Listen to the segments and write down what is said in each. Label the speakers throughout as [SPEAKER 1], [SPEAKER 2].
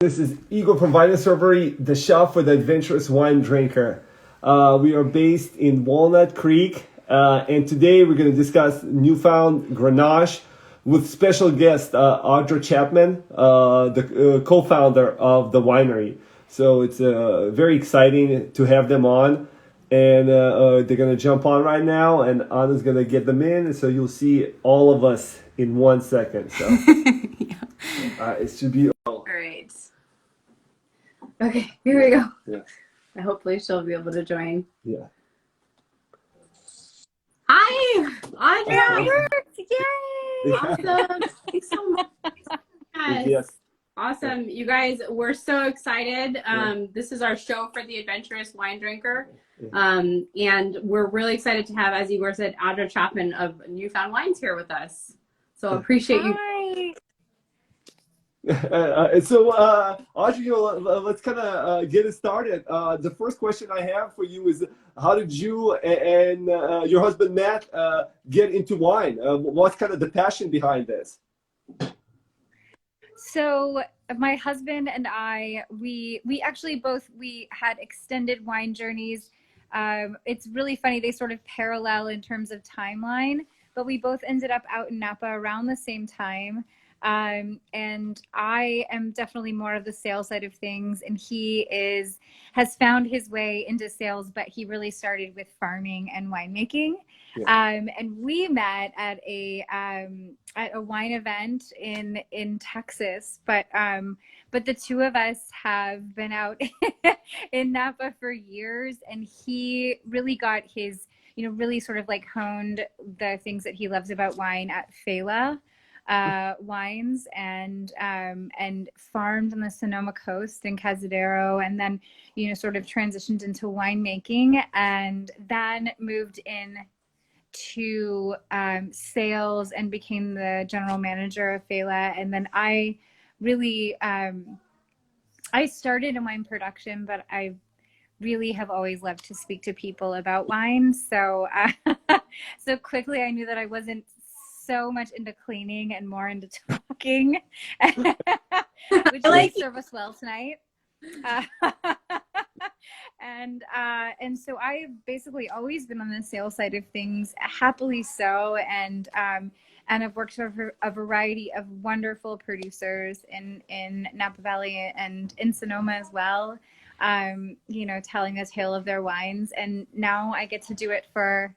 [SPEAKER 1] This is Igor from Vinousreverie, the shop for the adventurous wine drinker. We are based in Walnut Creek, and today we're going to discuss Newfound Grenache with special guest Audra Chapman, the co-founder of the winery. So it's very exciting to have them on, and they're going to jump on right now, and Anna's going to get them in, so you'll see all of us in 1 second. So
[SPEAKER 2] Yeah.
[SPEAKER 1] It should be
[SPEAKER 2] All right. Okay, here we go.
[SPEAKER 1] Yeah.
[SPEAKER 2] Hopefully she'll be able to join.
[SPEAKER 1] Yeah.
[SPEAKER 2] Hi, Audra.
[SPEAKER 3] It worked! Yay!
[SPEAKER 2] Awesome. Thanks so much.
[SPEAKER 1] Yes.
[SPEAKER 2] Awesome. You guys, we're so excited. This is our show for the adventurous wine drinker. And we're really excited to have, as Igor said, Audra Chapman of Newfound Wines here with us. So appreciate you.
[SPEAKER 3] Hi.
[SPEAKER 1] Audrey, let's kind of get it started. The first question I have for you is, how did you and your husband Matt get into wine? What's kind of the passion behind this?
[SPEAKER 3] So my husband and I, we had extended wine journeys. It's really funny. They sort of parallel in terms of timeline, but we both ended up out in Napa around the same time. And I am definitely more of the sales side of things, and he has found his way into sales, but he really started with farming and winemaking. Yeah. And we met at a wine event in Texas, but the two of us have been out in Napa for years, and he really got his, really sort of like honed the things that he loves about wine at Fela Wines, and farmed on the Sonoma coast in Cazadero, and then sort of transitioned into winemaking, and then moved in to sales and became the general manager of Fela. And then I really I started in wine production, but I really have always loved to speak to people about wine. So so quickly I knew that I wasn't so much into cleaning and more into talking, which might serve us well tonight. And so I've basically always been on the sales side of things, happily so, and I've worked for a variety of wonderful producers in Napa Valley and in Sonoma as well, telling a tale of their wines, and now I get to do it for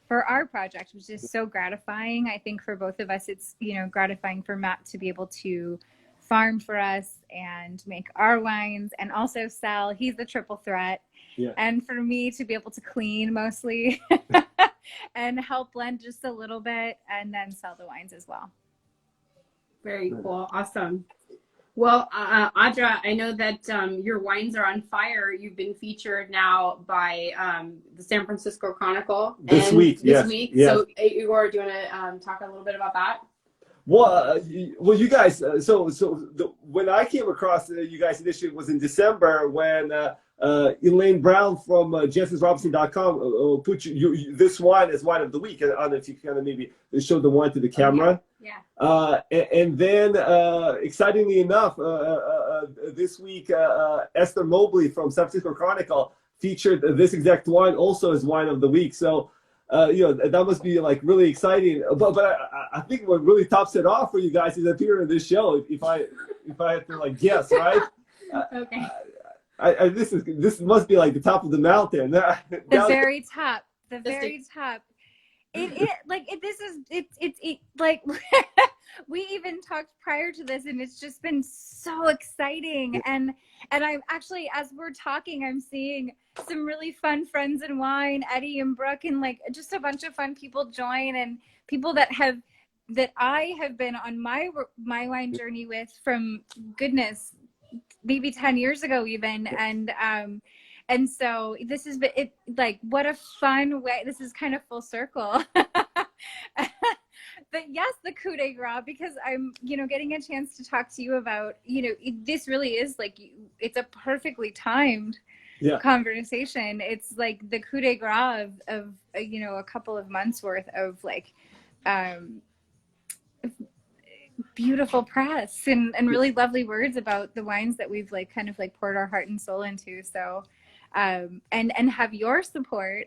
[SPEAKER 3] our project, which is so gratifying. I think for both of us, it's, gratifying for Matt to be able to farm for us and make our wines and also sell. He's the triple threat. Yeah. And for me to be able to clean mostly and help blend just a little bit and then sell the wines as well.
[SPEAKER 2] Very cool. Awesome. Well, Audra, I know that your wines are on fire. You've been featured now by the San Francisco Chronicle
[SPEAKER 1] this week.
[SPEAKER 2] Yes. So, Igor, do you want to talk a little bit about that?
[SPEAKER 1] Well, you guys. When I came across you guys initially was in December when Elaine Brown from JensenRobinson.com put this wine as wine of the week. I don't know if you kind of maybe show the wine to the camera. Yeah. And then, excitingly enough, this week, Esther Mobley from San Francisco Chronicle featured this exact wine also as wine of the week. So, that must be like really exciting. But I think what really tops it off for you guys is appearing in this show. If I have to like guess, right?
[SPEAKER 2] Okay.
[SPEAKER 1] This must be like the top of the mountain.
[SPEAKER 3] The very top. We even talked prior to this, and it's just been so exciting. And I'm actually, as we're talking, I'm seeing some really fun friends in wine, Eddie and Brooke, and like just a bunch of fun people join, and people that I have been on my wine journey with from goodness, maybe 10 years ago even. And so this has been like, what a fun way. This is kind of full circle. But yes, the coup de gras, because I'm, getting a chance to talk to you about, this really is like, it's a perfectly timed conversation. It's like the coup de gras of a couple of months worth of like beautiful press and really lovely words about the wines that we've like kind of like poured our heart and soul into. So, and have your support.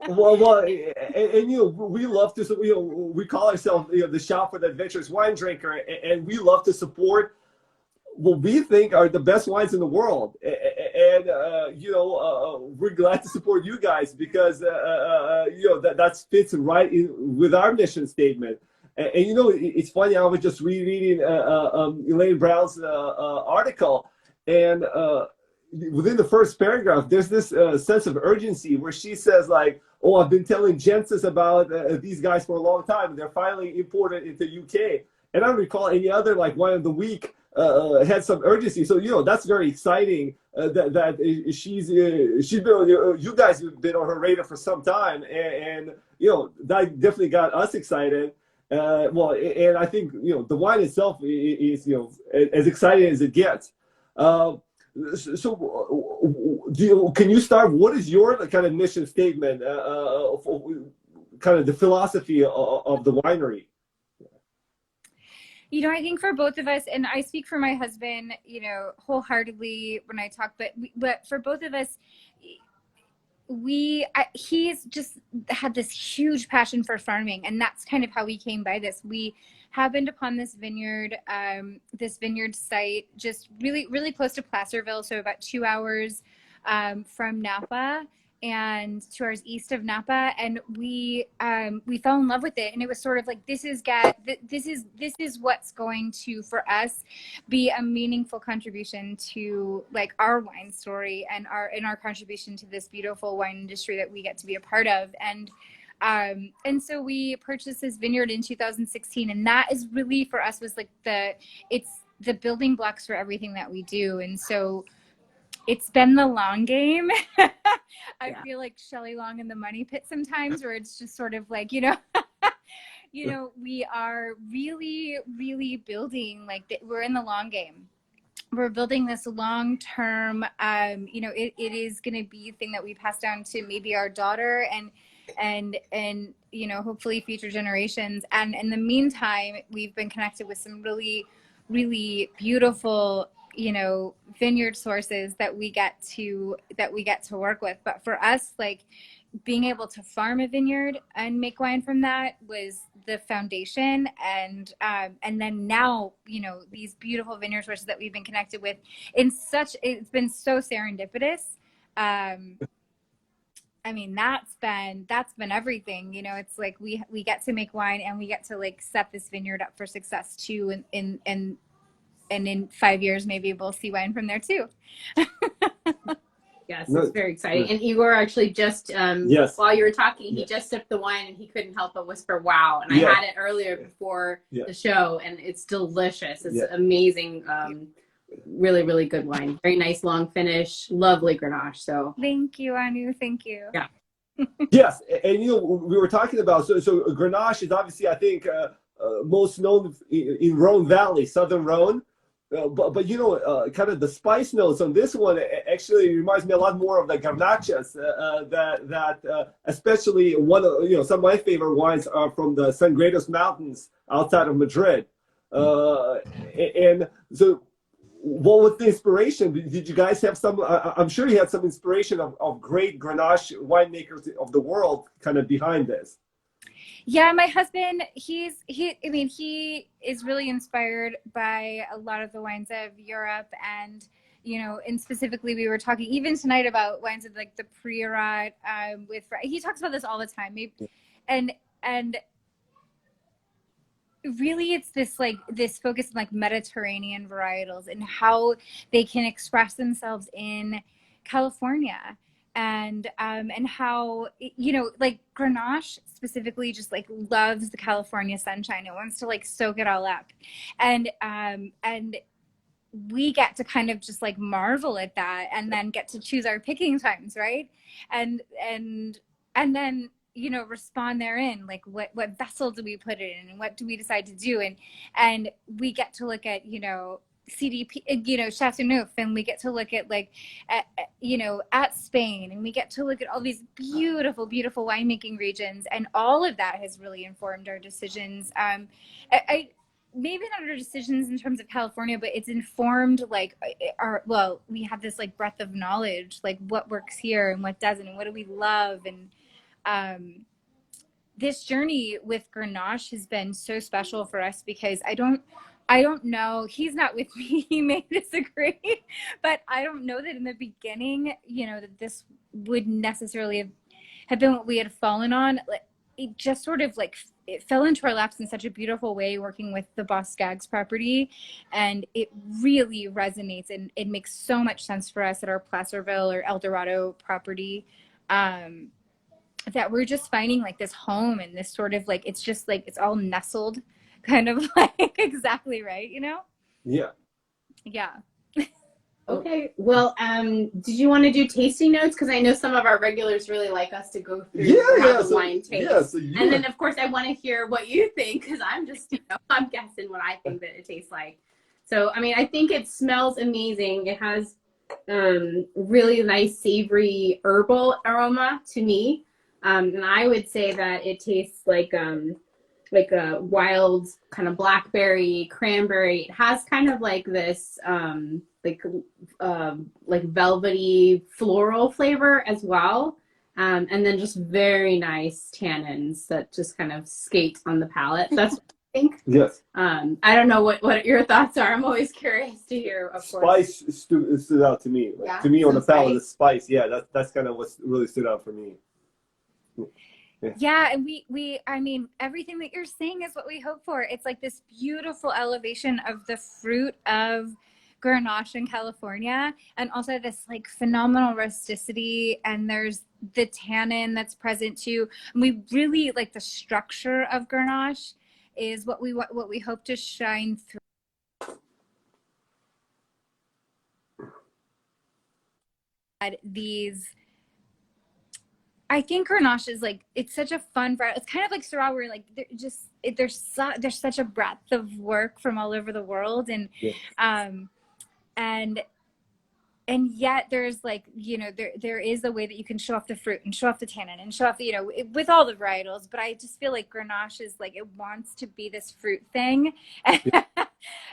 [SPEAKER 1] Well, and you know, we love to, you know, we call ourselves, you know, the shop for the adventurous wine drinker, and we love to support what we think are the best wines in the world. And you know, we're glad to support you guys because you know, that fits right in with our mission statement. And you know, it's funny. I was just rereading Elaine Brown's article, and within the first paragraph, there's this sense of urgency where she says, like, "Oh, I've been telling Jensis about these guys for a long time. They're finally imported into UK." And I don't recall any other like wine of the week had some urgency. So you know, that's very exciting. That she's been, you guys have been on her radar for some time, and you know, that definitely got us excited. Well, and I think, you know, the wine itself is, you know, as exciting as it gets. So, can you start? What is your kind of mission statement, kind of the philosophy of the winery?
[SPEAKER 3] You know, I think for both of us, and I speak for my husband, you know, wholeheartedly when I talk, but for both of us, he's just had this huge passion for farming, and that's kind of how we came by this. We happened upon this vineyard site just really close to Placerville, so about 2 hours from Napa and 2 hours east of Napa, and we fell in love with it. And it was sort of like, this is what's going to, for us, be a meaningful contribution to like our wine story and our contribution to this beautiful wine industry that we get to be a part of. And so we purchased this vineyard in 2016, and that is really, for us, was like it's the building blocks for everything that we do. And so it's been the long game. I feel like Shelley Long in the Money Pit sometimes, where it's just sort of like, you know, we are really building, like, we're in the long game. We're building this long-term, you know, it is going to be a thing that we pass down to maybe our daughter and you know, hopefully future generations. And in the meantime, we've been connected with some really beautiful, you know, vineyard sources that we get to work with. But for us, like, being able to farm a vineyard and make wine from that was the foundation. And then now, you know, these beautiful vineyard sources that we've been connected with it's been so serendipitous. I mean, that's been everything, you know. It's like we get to make wine, and we get to like set this vineyard up for success too. And in 5 years, maybe we'll see wine from there too.
[SPEAKER 2] Yes, it's very exciting. And Igor actually just, while you were talking, he just sipped the wine, and he couldn't help but whisper, "Wow!" And I had it earlier before the show, and it's delicious. It's amazing. Really good wine. Very nice long finish. Lovely Grenache. So
[SPEAKER 3] thank you, Anu. Thank you.
[SPEAKER 2] Yeah.
[SPEAKER 1] Yes, and you know, we were talking about, so Grenache is obviously, I think, most known in Rhone Valley, Southern Rhone. But you know, kind of the spice notes on this one actually reminds me a lot more of the Grenaches. That especially one of, you know, some of my favorite wines are from the Sangredos Mountains outside of Madrid. And so, what was the inspiration? Did you guys have some? I'm sure you had some inspiration of great Grenache winemakers of the world kind of behind this.
[SPEAKER 3] Yeah, my husband, he is really inspired by a lot of the wines of Europe, and, you know, and specifically we were talking even tonight about wines of like the Priorat, he talks about this all the time. And really it's this focus on like Mediterranean varietals and how they can express themselves in California. And how, you know, like Grenache specifically just like loves the California sunshine. It wants to like soak it all up. And we get to kind of just like marvel at that, and then get to choose our picking times, right? And then, you know, respond therein, like what vessel do we put it in, and what do we decide to do? And we get to look at, you know, CDP, you know, Chateauneuf, and we get to look at like, you know, at Spain, and we get to look at all these beautiful winemaking regions, and all of that has really informed our decisions. maybe not our decisions in terms of California, but it's informed like we have this like breadth of knowledge, like what works here and what doesn't, and what do we love. And this journey with Grenache has been so special for us because I don't know, he's not with me, he may disagree, but I don't know that in the beginning, you know, that this would necessarily have been what we had fallen on. It just sort of like, it fell into our laps in such a beautiful way working with the BOSSGANG property. And it really resonates, and it makes so much sense for us at our Placerville or El Dorado property. That we're just finding like this home, and this sort of like, it's just like, it's all nestled kind of like exactly right, you know?
[SPEAKER 1] Yeah.
[SPEAKER 3] Yeah.
[SPEAKER 2] Okay. Well, did you want to do tasting notes? Because I know some of our regulars really like us to go through how the wine tastes. And then, of course, I want to hear what you think, because I'm just, you know, I'm guessing what I think that it tastes like. So, I mean, I think it smells amazing. It has really nice savory herbal aroma to me. And I would say that it tastes like a wild kind of blackberry, cranberry. It has kind of like this like velvety floral flavor as well. And then just very nice tannins that just kind of skate on the palate. That's what I think.
[SPEAKER 1] Yes.
[SPEAKER 2] I don't know what your thoughts are. I'm always curious to hear, of course.
[SPEAKER 1] Spice stood out to me. Like,
[SPEAKER 2] yeah,
[SPEAKER 1] to me, on the palate, the
[SPEAKER 2] spice.
[SPEAKER 1] spice. Yeah, that's kind of what really stood out for me.
[SPEAKER 3] Yeah, and I mean, everything that you're saying is what we hope for. It's like this beautiful elevation of the fruit of Grenache in California, and also this like phenomenal rusticity, and there's the tannin that's present too. And we really like the structure of Grenache is what we hope to shine through. These, I think Grenache is like, it's such a fun variety. It's kind of like Syrah, where like there's such a breadth of work from all over the world, and and yet there's like, you know, there is a way that you can show off the fruit and show off the tannin and show off the, you know, with all the varietals. But I just feel like Grenache is like, it wants to be this fruit thing.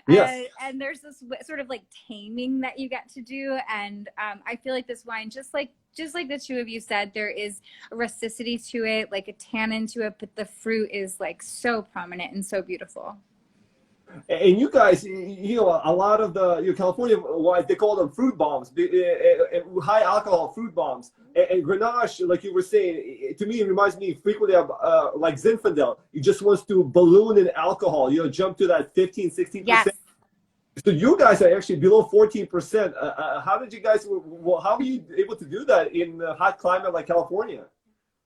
[SPEAKER 1] Yes.
[SPEAKER 3] And there's this sort of like taming that you get to do. And I feel like this wine, just like the two of you said, there is a rusticity to it, like a tannin to it, but the fruit is like so prominent and so beautiful.
[SPEAKER 1] And you guys, you know, a lot of the California wines, they call them fruit bombs, high alcohol fruit bombs. And Grenache, like you were saying, to me, it reminds me frequently of like Zinfandel. It just wants to balloon in alcohol, you know, jump to that 15, 16%.
[SPEAKER 3] Yes.
[SPEAKER 1] So you guys are actually below 14%. How did you guys, how were you able to do that in a hot climate like California?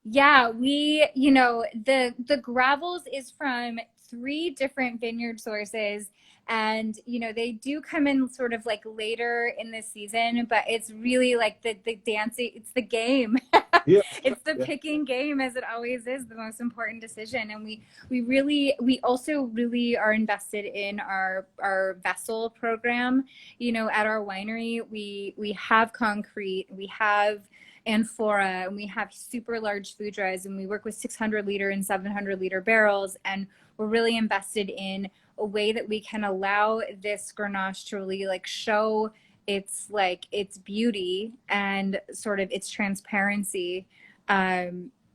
[SPEAKER 3] Yeah, you know, the gravels is from 3 different vineyard sources, and you know, they do come in sort of like later in the season, but it's really like the dancing, it's the game.
[SPEAKER 1] Yeah.
[SPEAKER 3] It's the picking game, as it always is, the most important decision. And we also really are invested in our vessel program. You know, at our winery, we have concrete, we have amphora, and we have super large foudres, and we work with 600-liter and 700-liter barrels, and we're really invested in a way that we can allow this Grenache to really like show its beauty and sort of its transparency,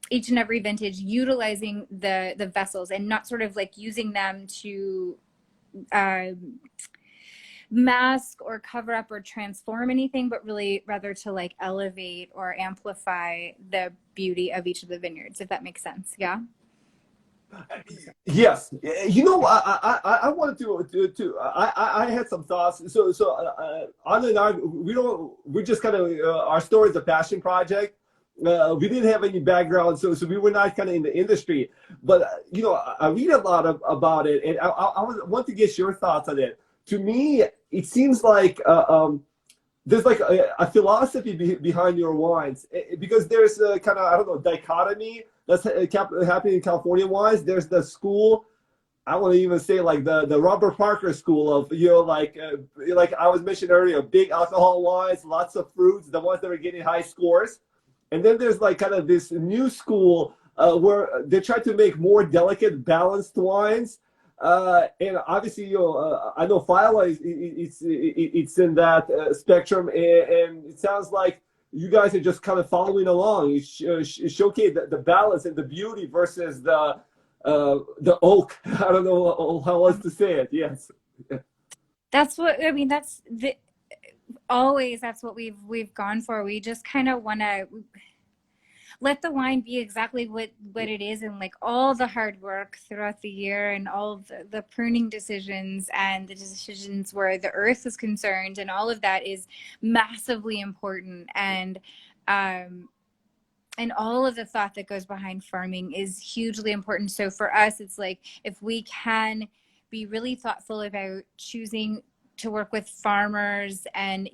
[SPEAKER 3] each and every vintage, utilizing the vessels and not sort of like using them to mask or cover up or transform anything, but really rather to like elevate or amplify the beauty of each of the vineyards, if that makes sense. Yeah.
[SPEAKER 1] Yes, you know, I wanted to I had some thoughts. So Anna and I, we're just kind of our story is a passion project. We didn't have any background, so we were not kind of in the industry. But you know, I read a lot about it, and I want to get your thoughts on it. To me, it seems like there's like a philosophy behind your wines, because there's a kind of, I don't know, dichotomy that's happening in California wines. There's the school, I want to even say like the Robert Parker school of, you know, like I was mentioning earlier, big alcohol wines, lots of fruits, the ones that are getting high scores. And then there's like kind of this new school where they try to make more delicate, balanced wines. And obviously, I know Phyla it's in that spectrum, and it sounds like you guys are just kind of following along. You showcase the balance and the beauty versus the oak. I don't know how else to say it. Yes.
[SPEAKER 3] That's what I mean. Always that's what we've gone for. We just kind of want to let the wine be exactly what it is, and like all the hard work throughout the year and all of the pruning decisions and the decisions where the earth is concerned, and all of that is massively important. And all of the thought that goes behind farming is hugely important. So for us, it's like, if we can be really thoughtful about choosing to work with farmers and,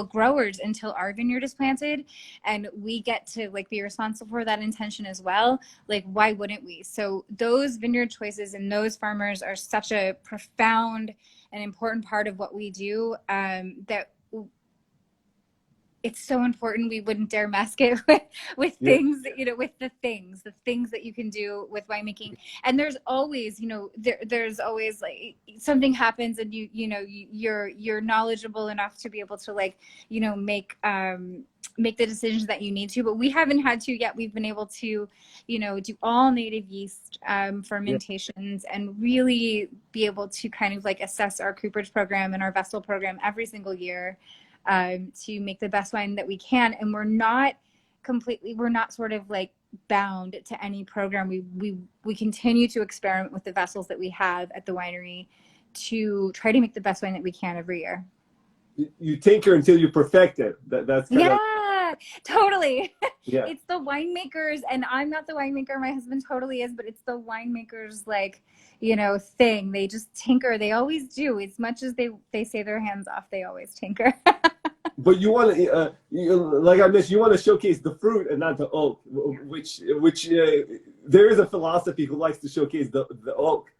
[SPEAKER 3] growers until our vineyard is planted, and we get to like be responsible for that intention as well. Like, why wouldn't we? So those vineyard choices and those farmers are such a profound and important part of what we do, that it's so important we wouldn't dare mask it with things, with the things that you can do with winemaking. And there's always, there's always like something happens, and you're knowledgeable enough to be able to make the decisions that you need to. But we haven't had to yet. We've been able to, do all native yeast fermentations, and really be able to kind of like assess our cooperage program and our vessel program every single year, to make the best wine that we can. And we're not sort of like bound to any program. We continue to experiment with the vessels that we have at the winery to try to make the best wine that we can every year.
[SPEAKER 1] You tinker until you perfect it. That's kind of...
[SPEAKER 3] totally.
[SPEAKER 1] Yeah.
[SPEAKER 3] It's the winemakers, and I'm not the winemaker. My husband totally is, but it's the winemakers thing. They just tinker. They always do. As much as they say their hands off, they always tinker.
[SPEAKER 1] But you want to, like I mentioned, you want to showcase the fruit and not the oak, which there is a philosophy who likes to showcase the oak.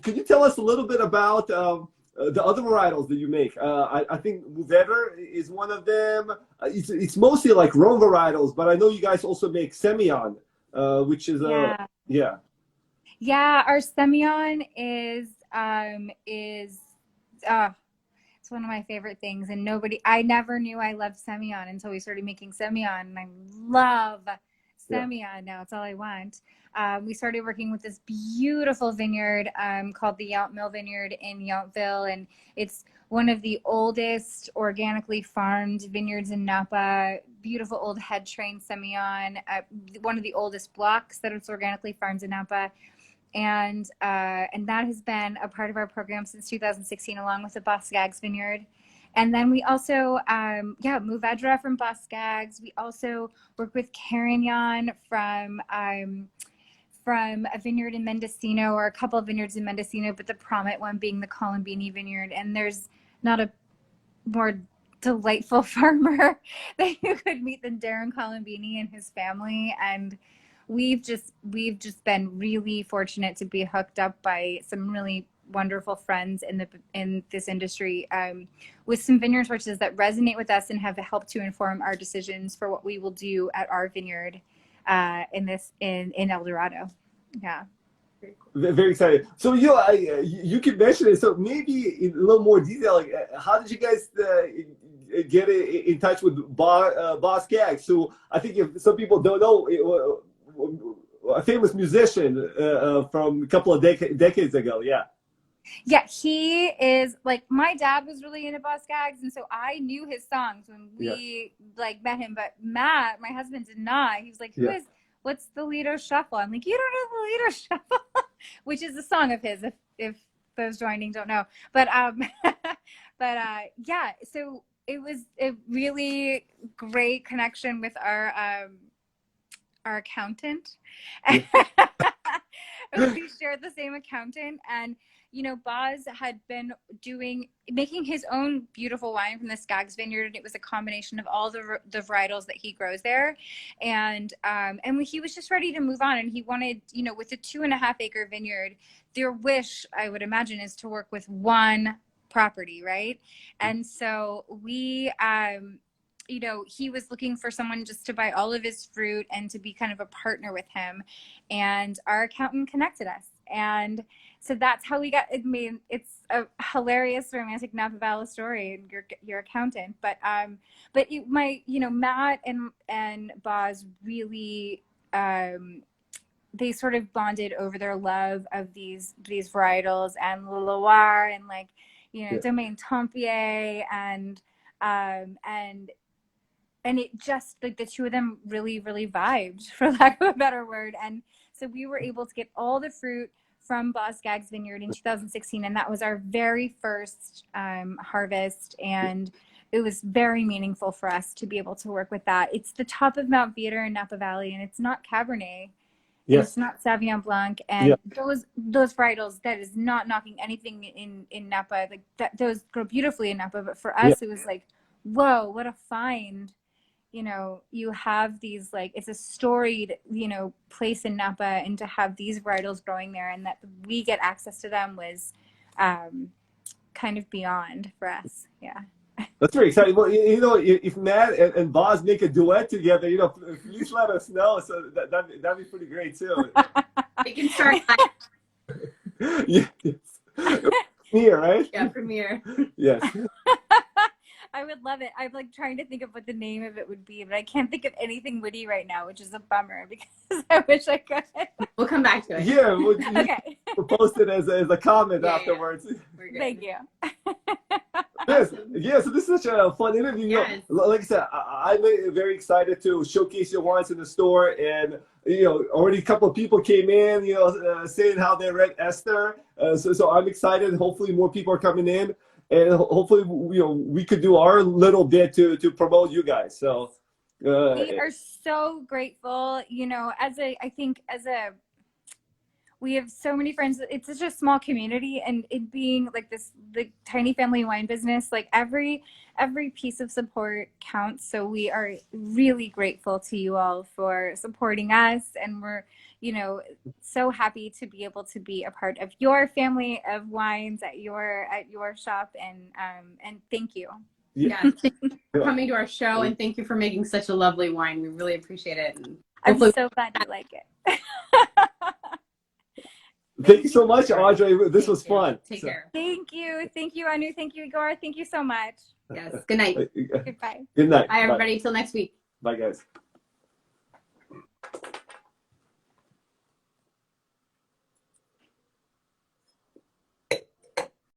[SPEAKER 1] Could you tell us a little bit about the other varietals that you make? I think Mourvedre is one of them. It's mostly like Rhone varietals, but I know you guys also make Semillon, which is
[SPEAKER 3] our Semillon is it's one of my favorite things, and I never knew I loved Semillon until we started making Semillon, and I love Semillon now. It's all I want. We started working with this beautiful vineyard called the Yount Mill Vineyard in Yountville, and it's one of the oldest organically farmed vineyards in Napa. Beautiful old head train Semillon, one of the oldest blocks that it's organically farmed in Napa. And that has been a part of our program since 2016, along with the BOSSGANG vineyard. And then we also, Mourvedre from BOSSGANG. We also work with Carignan from a vineyard in Mendocino, or a couple of vineyards in Mendocino, but the prominent one being the Colombini vineyard. And there's not a more delightful farmer that you could meet than Darren Colombini and his family. And we've just been really fortunate to be hooked up by some really wonderful friends in this industry, with some vineyard sources that resonate with us and have helped to inform our decisions for what we will do at our vineyard in El Dorado. Yeah.
[SPEAKER 1] Very excited. So you can mention it. So maybe in a little more detail, like, how did you guys get in touch with BOSSGANG? So I think if some people don't know, a famous musician from a couple of decades ago.
[SPEAKER 3] Yeah, he is like, my dad was really into BOSSGANG, and so I knew his songs when we met him. But Matt, my husband, did not. He was like, what's the Lido Shuffle? I'm like, you don't know the Lido Shuffle, which is a song of his, if those joining don't know. But so it was a really great connection with our accountant. We shared the same accountant, and Boz had been making his own beautiful wine from the Skaggs vineyard, and it was a combination of all the varietals that he grows there. And he was just ready to move on, and he wanted, with a 2.5 acre vineyard, their wish, I would imagine, is to work with one property, right? And so we you know, he was looking for someone just to buy all of his fruit and to be kind of a partner with him. And our accountant connected us. And so that's how we got, I mean, it's a hilarious romantic Napa Valley story, and your accountant. But you know, Matt and Boz really, they sort of bonded over their love of these varietals and Loire and, like, you know, Domaine Tempier and it just, like, the two of them really, really vibed, for lack of a better word. And so we were able to get all the fruit from BOSSGANG's vineyard in 2016, and that was our very first harvest. And it was very meaningful for us to be able to work with that. It's the top of Mount Veeder in Napa Valley, and it's not Cabernet.
[SPEAKER 1] Yes.
[SPEAKER 3] It's not Sauvignon Blanc, and those varietals, that is not knocking anything in Napa. Like, that, those grow beautifully in Napa, but for us, it was like, whoa, what a find. You know, you have these, like, it's a storied, you know, place in Napa, and to have these varietals growing there and that we get access to them was kind of beyond for us. Yeah.
[SPEAKER 1] That's very exciting. Well, you know, if Matt and Boz make a duet together, you know, please let us know. So that'd be pretty great too.
[SPEAKER 2] We can start.
[SPEAKER 1] Yes. Premiere, right?
[SPEAKER 2] Yeah, premiere.
[SPEAKER 1] Yes.
[SPEAKER 3] I would love it. I'm, like, trying to think of what the name of it would be, but I can't think of anything witty right now, which is a bummer because I wish I could.
[SPEAKER 2] We'll come back to it.
[SPEAKER 1] Yeah. We'll,
[SPEAKER 3] Okay.
[SPEAKER 1] We'll post it as a comment afterwards.
[SPEAKER 2] We're good.
[SPEAKER 3] Thank you.
[SPEAKER 1] Yes. Yeah, so this is such a fun interview.
[SPEAKER 2] Yes.
[SPEAKER 1] You know, like I said, I'm very excited to showcase your wines in the store, and you know, already a couple of people came in, you know, saying how they read Esther. So I'm excited. Hopefully, more people are coming in, and hopefully, you know, we could do our little bit to promote you guys. So
[SPEAKER 3] we are so grateful. You know, we have so many friends. It's such a small community, and it being like this, the tiny family wine business, like every piece of support counts. So we are really grateful to you all for supporting us, and we're, you know, so happy to be able to be a part of your family of wines at your shop, and thank you.
[SPEAKER 2] Yeah, thank you for coming to our show, and thank you for making such a lovely wine. We really appreciate it. And
[SPEAKER 3] I'm so glad you like it.
[SPEAKER 1] Thank you so much, Audra. This was fun.
[SPEAKER 2] Take care.
[SPEAKER 3] Thank you, Anu. Thank you, Igor. Thank you so much.
[SPEAKER 2] Yes. Good night.
[SPEAKER 3] Goodbye.
[SPEAKER 1] Good night.
[SPEAKER 2] Bye, everybody. Till next week.
[SPEAKER 1] Bye, guys.